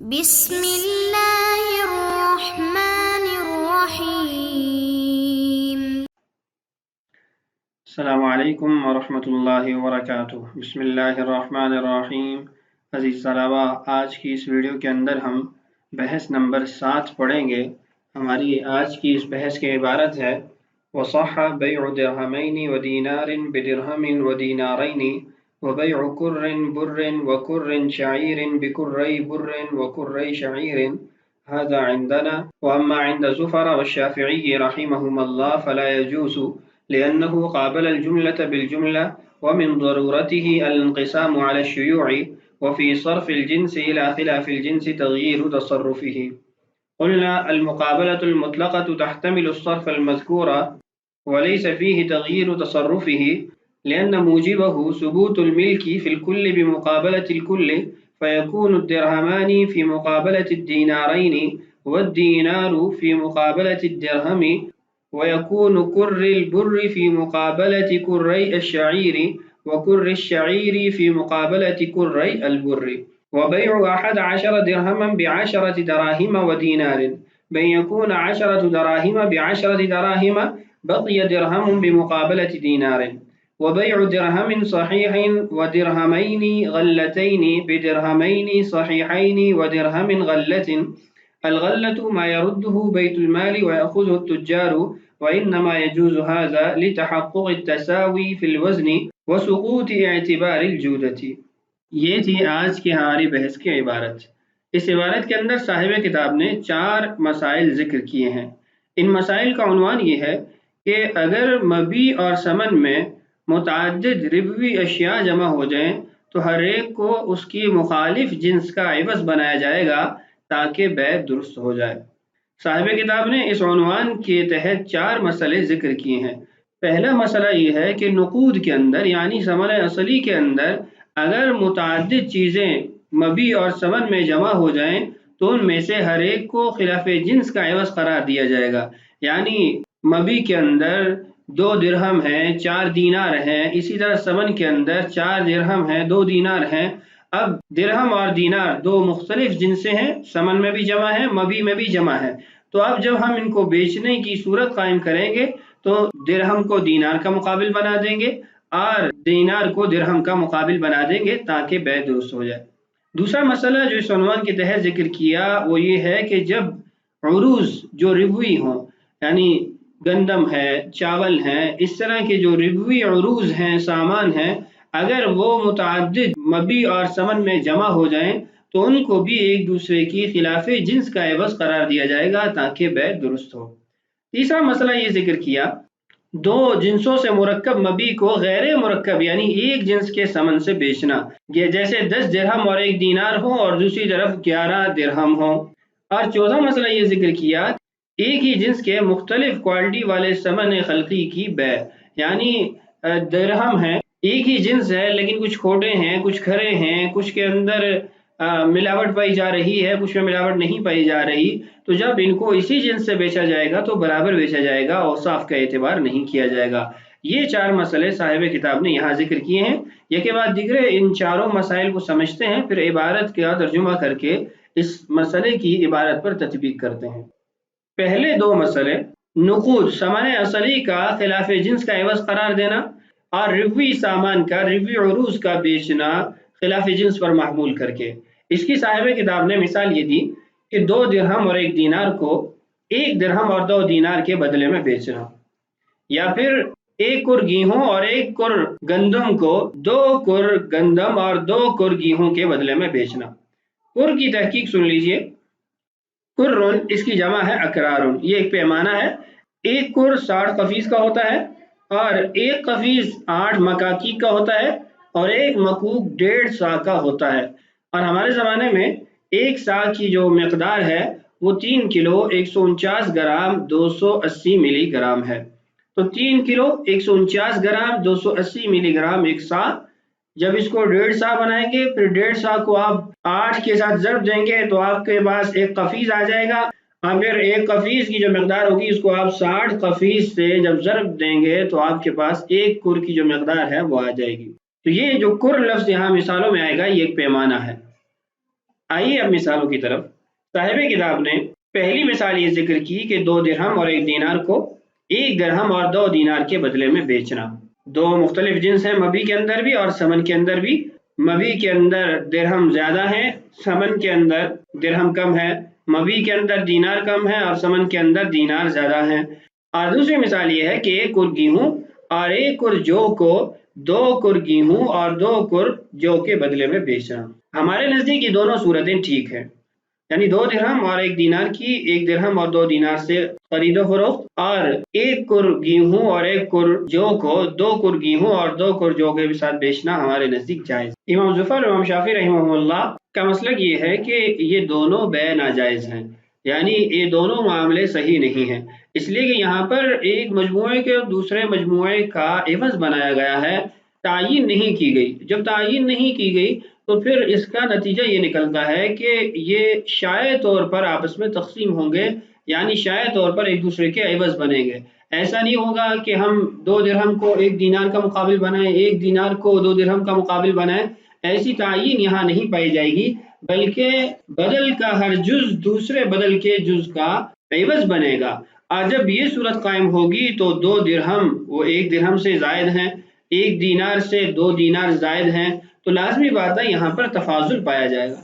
بسم اللہ الرحمن الرحیم۔ السلام علیکم ورحمۃ اللہ وبرکاتہ۔ بسم اللہ الرحمن الرحیم۔ عزیز طلباء، آج کی اس ویڈیو کے اندر ہم بحث نمبر 7 پڑھیں گے۔ ہماری آج کی اس بحث کی عبارت ہے وصح بیع درہمین ودینار بدرہم ودینارین وبيع كر بر وكر شعير بكري بر وكري شعير، هذا عندنا. وأما عند زفر والشافعي رحمهما الله فلا يجوز، لأنه قابل الجملة بالجملة، ومن ضرورته الانقسام على الشيوع، وفي صرف الجنس إلى خلاف الجنس تغيير تصرفه. قلنا المقابلة المطلقة تحتمل الصرف المذكور وليس فيه تغيير تصرفه، لأن موجبه ثبوت الملك في الكل بمقابلة الكل، فيكون الدرهمان في مقابلة الدينارين والدينار في مقابلة الدرهم، ويكون كر البر في مقابلة كري الشعير وكر الشعير في مقابلة كري البر. وبيع 11 درهما ب10 دراهم ودينار، بأن يكون 10 دراهم ب10 دراهم بقي درهم بمقابلة دينار. وبيع درهم صحيح ودرهمين غلتين بدرهمين صحيحين ودرهم غلة. الغلة ما يرده بيت المال ويأخذه التجار، وإنما يجوز هذا لتحقق التساوي في الوزن وسقوط اعتبار الجودة. یہ تھی آج کی ہماری بحث کی عبارت۔ اس عبارت کے اندر صاحب کتاب نے 4 مسائل ذکر کیے ہیں۔ ان مسائل کا عنوان یہ ہے کہ اگر مبیع اور ثمن میں متعدد ربوی اشیاء جمع ہو جائیں تو ہر ایک کو اس کی مخالف جنس کا عوض بنایا جائے گا تاکہ بیع درست ہو جائے۔ صاحب کتاب نے اس عنوان کے تحت 4 مسئلے ذکر کیے ہیں۔ پہلا مسئلہ یہ ہے کہ نقود کے اندر یعنی ثمن اصلی کے اندر اگر متعدد چیزیں مبیع اور ثمن میں جمع ہو جائیں تو ان میں سے ہر ایک کو خلاف جنس کا عوض قرار دیا جائے گا۔ یعنی مبیع کے اندر 2 درہم ہیں، 4 دینار ہیں، اسی طرح ثمن کے اندر 4 درہم ہیں، 2 دینار ہیں۔ اب درہم اور دینار 2 مختلف جنسیں ہیں، ثمن میں بھی جمع ہے، مبیع میں بھی جمع ہے۔ تو اب جب ہم ان کو بیچنے کی صورت قائم کریں گے تو درہم کو دینار کا مقابل بنا دیں گے اور دینار کو درہم کا مقابل بنا دیں گے تاکہ بیع درست ہو جائے۔ دوسرا مسئلہ جو اس عنوان کے تحت ذکر کیا وہ یہ ہے کہ جب عروض جو ربوی ہوں یعنی گندم ہے، چاول ہیں، اس طرح کے جو ربوی عروض ہیں، سامان ہیں، اگر وہ متعدد مبیع اور ثمن میں جمع ہو جائیں تو ان کو بھی ایک دوسرے کی خلاف جنس کا عوض قرار دیا جائے گا تاکہ بیع درست ہو۔ تیسرا مسئلہ یہ ذکر کیا 2 جنسوں سے مرکب مبیع کو غیر مرکب یعنی ایک جنس کے ثمن سے بیچنا، جیسے 10 درہم اور 1 دینار ہو اور دوسری طرف 11 درہم ہو۔ اور چوتھا مسئلہ یہ ذکر کیا ایک ہی جنس کے مختلف کوالٹی والے ثمن خلقی کی بیع، یعنی درہم ہے، ایک ہی جنس ہے لیکن کچھ کھوٹے ہیں، کچھ کھرے ہیں، کچھ کے اندر ملاوٹ پائی جا رہی ہے، کچھ میں ملاوٹ نہیں پائی جا رہی، تو جب ان کو اسی جنس سے بیچا جائے گا تو برابر بیچا جائے گا، اوصاف کا اعتبار نہیں کیا جائے گا۔ یہ 4 مسئلے صاحب کتاب نے یہاں ذکر کیے ہیں۔ یہ کے بعد دیگر ان 4 مسائل کو سمجھتے ہیں، پھر عبارت کا ترجمہ کر کے اس مسئلے کی عبارت پر تطبیق کرتے ہیں۔ پہلے 2 مسئلے نقود ثمن اصلی کا خلاف جنس کا عوض قرار دینا اور ربوی سامان کا ربوی عروض کا بیچنا خلاف جنس پر محمول کر کے۔ اس کی صاحب کتاب نے مثال یہ دی کہ 2 درہم اور 1 دینار کو 1 درہم اور 2 دینار کے بدلے میں بیچنا، یا پھر 1 کر گیہوں اور 1 کر گندم کو 2 کر گندم اور 2 کر گیہوں کے بدلے میں بیچنا۔ کر کی تحقیق سن لیجئے، کرن اس کی جمع ہے اکرارن، یہ ایک پیمانہ ہے۔ 1 کر 60 قفیز کا ہوتا ہے اور 1 قفیز 8 مکاکی کا ہوتا ہے اور 1 مکوک 1.5 سا کا ہوتا ہے۔ اور ہمارے زمانے میں 1 سا کی جو مقدار ہے وہ 3 کلو 149 گرام 280 ملی گرام ہے۔ تو 3 کلو 149 گرام 280 ملی گرام 1 سا، جب اس کو 1.5 سا بنائیں گے پھر 1.5 سا کو آپ 8 کے ساتھ ضرب دیں گے تو آپ کے پاس 1 قفیز آ جائے گا، اور پھر 1 قفیز کی جو مقدار ہوگی اس کو آپ 60 قفیز سے جب ضرب دیں گے تو آپ کے پاس 1 کر کی جو مقدار ہے وہ آ جائے گی۔ تو یہ جو کر لفظ یہاں مثالوں میں آئے گا یہ ایک پیمانہ ہے۔ آئیے اب مثالوں کی طرف۔ صاحب کتاب نے پہلی مثال یہ ذکر کی کہ 2 درہم اور 1 دینار کو 1 درہم اور 2 دینار کے بدلے میں بیچنا۔ دو مختلف جنس ہیں مبی کے اندر بھی اور ثمن کے اندر بھی۔ مبی کے اندر درہم زیادہ ہے، ثمن کے اندر درہم کم ہے۔ مبی کے اندر دینار کم ہے اور ثمن کے اندر دینار زیادہ ہے۔ اور دوسری مثال یہ ہے کہ 1 کر گیہوں اور 1 کر جو کو 2 کر گیہوں اور 2 کر جو کے بدلے میں بیچنا۔ ہمارے نزدیک یہ دونوں صورتیں ٹھیک ہیں، یعنی 2 درہم اور 1 دینار کی 1 درہم اور 2 دینار سے خرید و فروخت، اور 1 کر گیہوں اور 1 کر جو کو 2 کر گیہوں اور 2 کر جو کے ساتھ بیچنا ہمارے نزدیک جائز۔ امام ظفر اور امام شافعی رحمہ اللہ کا مسلک یہ ہے کہ یہ دونوں بیع ناجائز ہیں، یعنی یہ دونوں معاملے صحیح نہیں ہیں، اس لیے کہ یہاں پر ایک مجموعے کے دوسرے مجموعے کا عوض بنایا گیا ہے، تعین نہیں کی گئی۔ جب تعین نہیں کی گئی تو پھر اس کا نتیجہ یہ نکلتا ہے کہ یہ شائع طور پر آپس میں تقسیم ہوں گے، یعنی شائع طور پر ایک دوسرے کے عوض بنیں گے۔ ایسا نہیں ہوگا کہ ہم 2 درہم کو 1 دینار کا مقابل بنائیں، 1 دینار کو 2 درہم کا مقابل بنائیں، ایسی تعین یہاں نہیں پائی جائے گی، بلکہ بدل کا ہر جز دوسرے بدل کے جز کا عوض بنے گا۔ اور جب یہ صورت قائم ہوگی تو 2 درہم وہ 1 درہم سے زائد ہیں، 1 دینار سے 2 دینار زائد ہیں، تو لازمی بات ہے یہاں پر تفاضل پایا جائے گا۔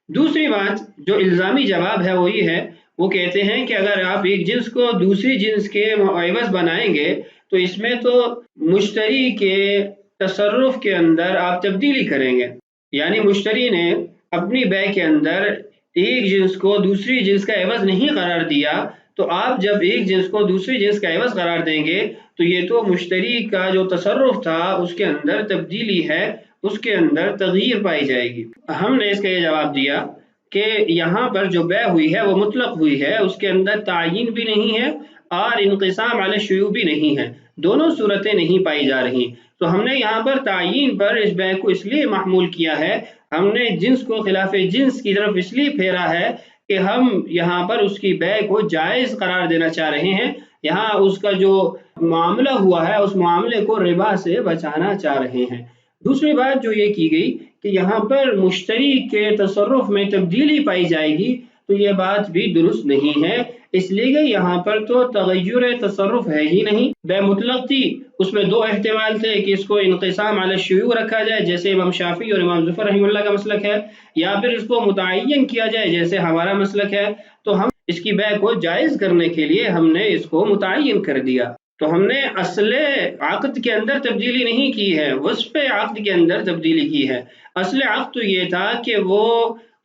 دوسری بات جو الزامی جواب ہے وہ یہ ہے، وہ کہتے ہیں کہ اگر آپ ایک جنس کو دوسری جنس کے عوض بنائیں گے تو اس میں تو مشتری کے تصرف کے اندر آپ تبدیلی کریں گے، یعنی مشتری نے اپنی بیع کے اندر ایک جنس کو دوسری جنس کا عوض نہیں قرار دیا، تو آپ جب ایک جنس کو دوسری جنس کا عوض قرار دیں گے تو یہ تو مشتری کا جو تصرف تھا اس کے اندر تبدیلی ہے، اس کے اندر تغییر پائی جائے گی۔ ہم نے اس کا یہ جواب دیا کہ یہاں پر جو بیع ہوئی ہے وہ مطلق ہوئی ہے، اس کے اندر تعین بھی نہیں ہے اور انقسام علی الشیوع بھی نہیں ہے، دونوں صورتیں نہیں پائی جا رہی۔ تو ہم نے یہاں پر تعین پر اس بیع کو اس لیے محمول کیا ہے، ہم نے جنس کو خلاف جنس کی طرف اس لیے پھیرا ہے کہ ہم یہاں پر اس کی بیع کو جائز قرار دینا چاہ رہے ہیں، یہاں اس کا جو معاملہ ہوا ہے اس معاملے کو ربا سے بچانا چاہ رہے ہیں۔ دوسری بات جو یہ کی گئی کہ یہاں پر مشتری کے تصرف میں تبدیلی پائی جائے گی، تو یہ بات بھی درست نہیں ہے، اس لیے کہ یہاں پر تو تغیر تصرف ہے ہی نہیں۔ بیع مطلق تھی، اس میں 2 احتمال تھے کہ اس کو انقسام علی الشیوع رکھا جائے جیسے امام شافعی اور امام ظفر رحمہ اللہ کا مسلک ہے، یا پھر اس کو متعین کیا جائے جیسے ہمارا مسلک ہے۔ تو ہم اس کی بیع کو جائز کرنے کے لیے ہم نے اس کو متعین کر دیا۔ تو ہم نے اصل عقد کے اندر تبدیلی نہیں کی ہے، وصف عقد کے اندر تبدیلی کی ہے۔ اصل عقد تو یہ تھا کہ وہ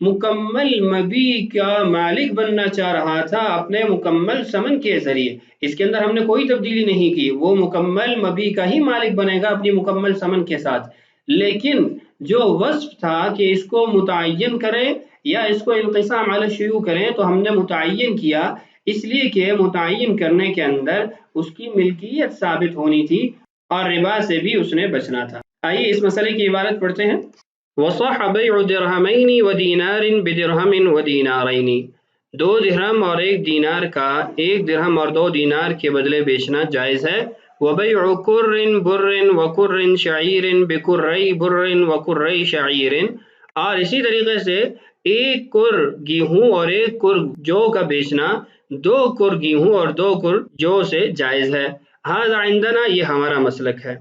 مکمل مبی کا مالک بننا چاہ رہا تھا اپنے مکمل ثمن کے ذریعے، اس کے اندر ہم نے کوئی تبدیلی نہیں کی، وہ مکمل مبی کا ہی مالک بنے گا اپنی مکمل ثمن کے ساتھ۔ لیکن جو وصف تھا کہ اس کو متعین کریں یا اس کو انقسام علی الشیوع کریں، تو ہم نے متعین کیا، اس لیے کہ متعین کرنے کے اندر اس کی ملکیت ثابت ہونی تھی اور ربا سے بھی اس نے بچنا تھا۔ آئیے اس مسئلے کی عبارت پڑھتے ہیں۔ وَصَحَّ بَيْعُ دِرْهَمَيْنِ وَدِينَارٍ بِدِرْهَمٍ وَدِينَارَيْنِ، 2 درہم اور 1 دینار کا 1 درہم اور 2 دینار کے بدلے بیچنا جائز ہے۔ وَبَيْعُ كُرٍّ بُرٍّ وَكُرٍّ شَعِيرٍ بِكُرَّيْ بُرٍّ وَكُرَّيْ شَعِيرٍ، اور اسی طریقے سے 1 کر گیہوں اور 1 کر جو کا بیچنا 2 کر گیہوں اور 2 کر جو سے جائز ہے۔ ھذا عندنا، یہ ہمارا مسلک ہے۔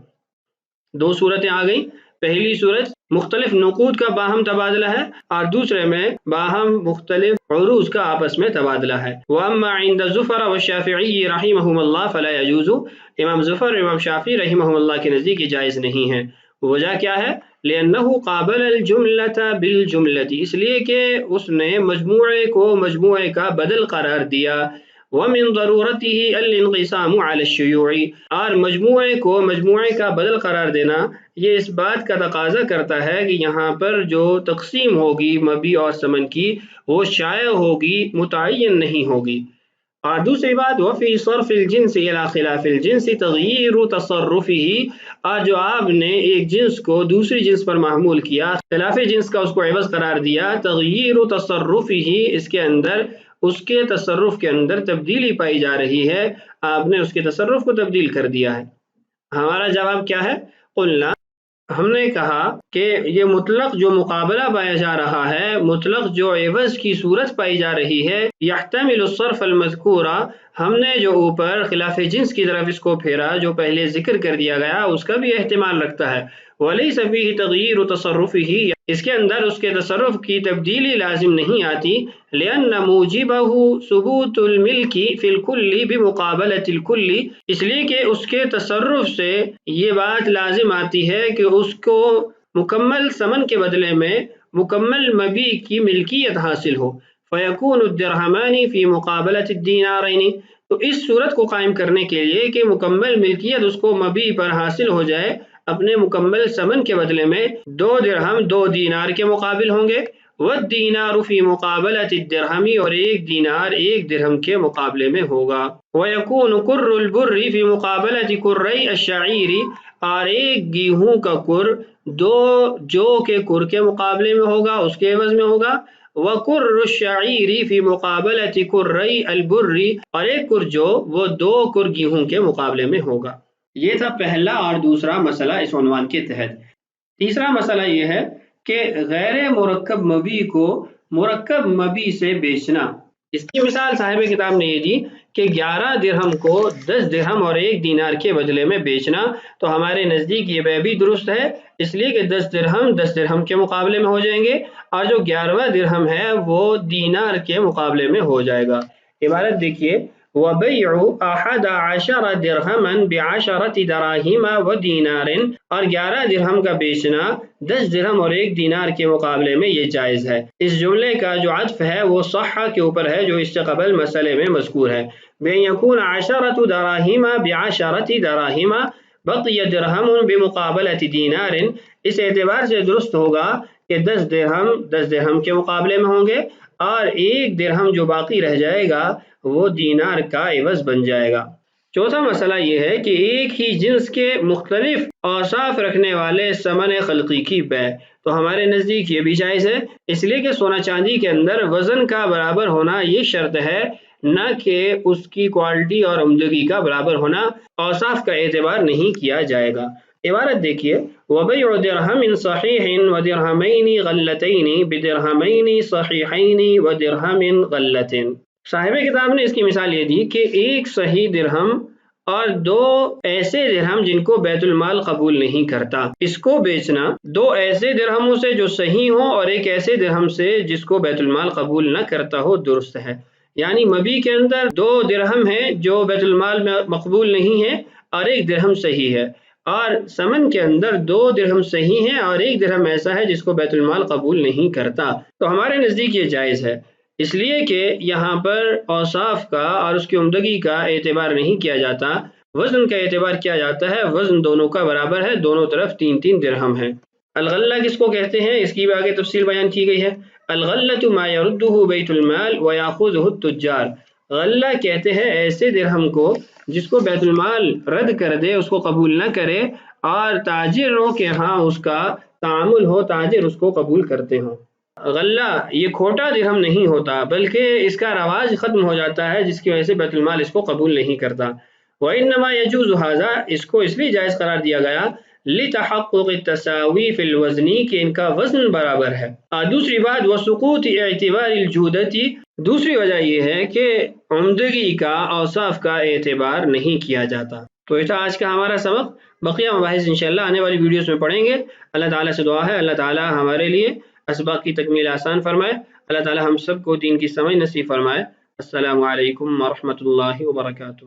2 صورتیں آ گئیں، پہلی صورت مختلف نقود کا باہم تبادلہ ہے اور دوسرے میں باہم مختلف عروض کا آپس میں تبادلہ ہے۔ وَأَمَّا عِنْدَ زُفَرَ وَالشَّافِعِيِّ رَحِمَهُمُ اللَّهُ فَلَا يَجُوزُ، امام ظفر امام شافعی رحمہ اللہ کے نزدیک جائز نہیں ہے۔ وجہ کیا ہے؟ لِأَنَّهُ قَابَلَ الْجُمْلَةَ بِالْجُمْلَةِ، اس لیے کہ اس نے مجموعے کو مجموعے کا بدل قرار دیا۔ وَمِنْ ضَرُورَتِهِ الْانْقِسَامُ عَلَى الشُّيُوعِ، اور مجموعے کو مجموعے کا بدل قرار دینا یہ اس بات کا تقاضا کرتا ہے کہ یہاں پر جو تقسیم ہوگی مبی اور ثمن کی وہ شائع ہوگی، متعین نہیں ہوگی۔ اور دوسری بات وَفِي صَرْفِ الْجِنْسِ إِلَى خِلَافِ الْجِنْسِ تَغْيِيرُ تَصَرُّفِهِ، اور جو آپ نے ایک جنس کو دوسری جنس پر محمول کیا، خلاف جنس کا اس کو عوض قرار دیا، تغییر تصرفه، اس کے اندر اس کے تصرف کے اندر تبدیلی پائی جا رہی ہے، آپ نے اس کے تصرف کو تبدیل کر دیا ہے۔ ہمارا جواب کیا ہے؟ قلنا، ہم نے کہا کہ یہ مطلق جو مقابلہ پایا جا رہا ہے، مطلق جو عوض کی صورت پائی جا رہی ہے، یحتمل الصرف المذکورہ، ہم نے جو اوپر خلاف جنس کی طرف اس کو پھیرا جو پہلے ذکر کر دیا گیا اس کا بھی احتمال رکھتا ہے۔ ولیس فیہ تغییر تصرفہ، اس کے اندر اس کے تصرف کی تبدیلی لازم نہیں آتی، لأن موجبہ ثبوت الملک فی الکل بمقابلۃ الکل، اس لیے کہ اس کے تصرف سے یہ بات لازم آتی ہے کہ اس کو مکمل ثمن کے بدلے میں مکمل مبیع کی ملکیت حاصل ہو۔ فیکون الدرہمان فی مقابلۃ الدینارین، تو اس صورت کو قائم کرنے کے لیے کہ مکمل ملکیت اس کو مبیع پر حاصل ہو جائے، اپنے مکمل ثمن کے بدلے میں 2 درہم 2 دینار کے مقابل ہوں گے، والدینار فی مقابلۃ الدرہم، اور 1 دینار 1 درہم کے مقابلے میں ہوگا۔ ویکون کر البر فی مقابلۃ کری الشعیر، اور 1 گیہوں کا کر 2 جو کے کر کے مقابلے میں ہوگا، اس کے عوض میں ہوگا۔ وکر الشعیر فی مقابلۃ کری البر، اور 1 کر جو وہ 2 کر گیہوں کے مقابلے میں ہوگا۔ یہ تھا پہلا اور دوسرا مسئلہ اس عنوان کے تحت۔ تیسرا مسئلہ یہ ہے کہ غیر مرکب مبیع کو مرکب مبیع سے بیچنا۔ اس کی مثال صاحب کتاب نے یہ دی کہ 11 درہم کو 10 درہم اور 1 دینار کے بدلے میں بیچنا، تو ہمارے نزدیک یہ بے بھی درست ہے، اس لیے کہ 10 درہم 10 درہم کے مقابلے میں ہو جائیں گے، اور جو 11واں درہم ہے وہ دینار کے مقابلے میں ہو جائے گا۔ عبارت دیکھیے، وَبَيْعُ أَحَدَ عَشَرَ دِرْهَمًا بِعَشَرَةِ دَرَاهِمَ وَدِينَارٍ، اور 11 درہم کا بیچنا 10 درہم اور 1 دینار کے مقابلے میں یہ جائز ہے۔ اس جملے کا جو عطف ہے وہ صح کے اوپر ہے جو اس سے قبل مسئلے میں مذکور ہے۔ بِأَن يَكُونَ 10 دَرَاهِمَ بِعَشَرَةِ دَرَاهِمَ بَقِيَ دِرْهَمٌ بِمُقَابَلَةِ دِينَارٍ، اس اعتبار سے درست ہوگا کہ 10 درہم 10 درہم کے مقابلے میں ہوں گے، اور 1 درہم جو باقی رہ جائے گا وہ دینار کا عوض بن جائے گا۔ چوتھا مسئلہ یہ ہے کہ ایک ہی جنس کے مختلف اوصاف رکھنے والے ثمن خلقی کی بیع، تو ہمارے نزدیک یہ بھی جائز ہے، اس لیے کہ سونا چاندی کے اندر وزن کا برابر ہونا یہ شرط ہے، نہ کہ اس کی کوالٹی اور عمدگی کا برابر ہونا، اوصاف کا اعتبار نہیں کیا جائے گا۔ عبارت دیکھیے، وَبَيْعُ دِرْهَمٍ صَحِيحٍ وَدِرْهَمَيْنِ غَلَّتَيْنِ بِدِرْهَمَيْنِ صَحِيحَيْنِ وَدِرْهَمٍ غَلَّةٍ، صاحب کتاب نے اس کی مثال یہ دی کہ ایک صحیح درہم اور 2 ایسے درہم جن کو بیت المال قبول نہیں کرتا، اس کو بیچنا 2 ایسے درہموں سے جو صحیح ہوں اور ایک ایسے درہم سے جس کو بیت المال قبول نہ کرتا ہو درست ہے۔ یعنی مبیع کے اندر 2 درہم ہیں جو بیت المال میں مقبول نہیں ہیں اور 1 درہم صحیح ہے، اور ثمن کے اندر 2 درہم صحیح ہیں اور 1 درہم ایسا ہے جس کو بیت المال قبول نہیں کرتا، تو ہمارے نزدیک یہ جائز ہے، اس لیے کہ یہاں پر اوصاف کا اور اس کی عمدگی کا اعتبار نہیں کیا جاتا، وزن کا اعتبار کیا جاتا ہے، وزن دونوں کا برابر ہے، دونوں طرف 3 درہم ہے۔ الغلہ کس کو کہتے ہیں، اس کی بھی آگے تفصیل بیان کی گئی ہے۔ الغلۃ ما يرده بیت المال ويأخذه التجار، غلہ کہتے ہیں ایسے درہم کو جس کو بیت المال رد کر دے، اس کو قبول نہ کرے، اور تاجروں کے ہاں اس کا تعامل ہو، تاجر اس کو قبول کرتے ہوں۔ غلہ یہ کھوٹا درہم نہیں ہوتا بلکہ اس کا رواج ختم ہو جاتا ہے جس کی وجہ سے بیت المال اس کو قبول نہیں کرتا۔ وَإِنَّمَا يَجُوزُ هَذَا، اس کو اس لیے جائز قرار دیا گیا لِتَحَقُّقِ التَّسَاوِي فِي الْوَزْنِ، کہ ان کا وزن برابر ہے۔ دوسری بات وَسُقُوطِ اعتبار الْجُودَةِ، دوسری وجہ یہ ہے کہ عمدگی کا اوصاف کا اعتبار نہیں کیا جاتا۔ تو یہ تھا آج کا ہمارا سبق، بقیہ مباحث انشاءاللہ آنے والی ویڈیوز میں پڑھیں گے۔ اللہ تعالیٰ سے دعا ہے اللہ تعالیٰ ہمارے لیے اسباق کی تکمیل آسان فرمائے، اللہ تعالیٰ ہم سب کو دین کی سمجھ نصیب فرمائے۔ السلام علیکم ورحمۃ اللہ وبرکاتہ۔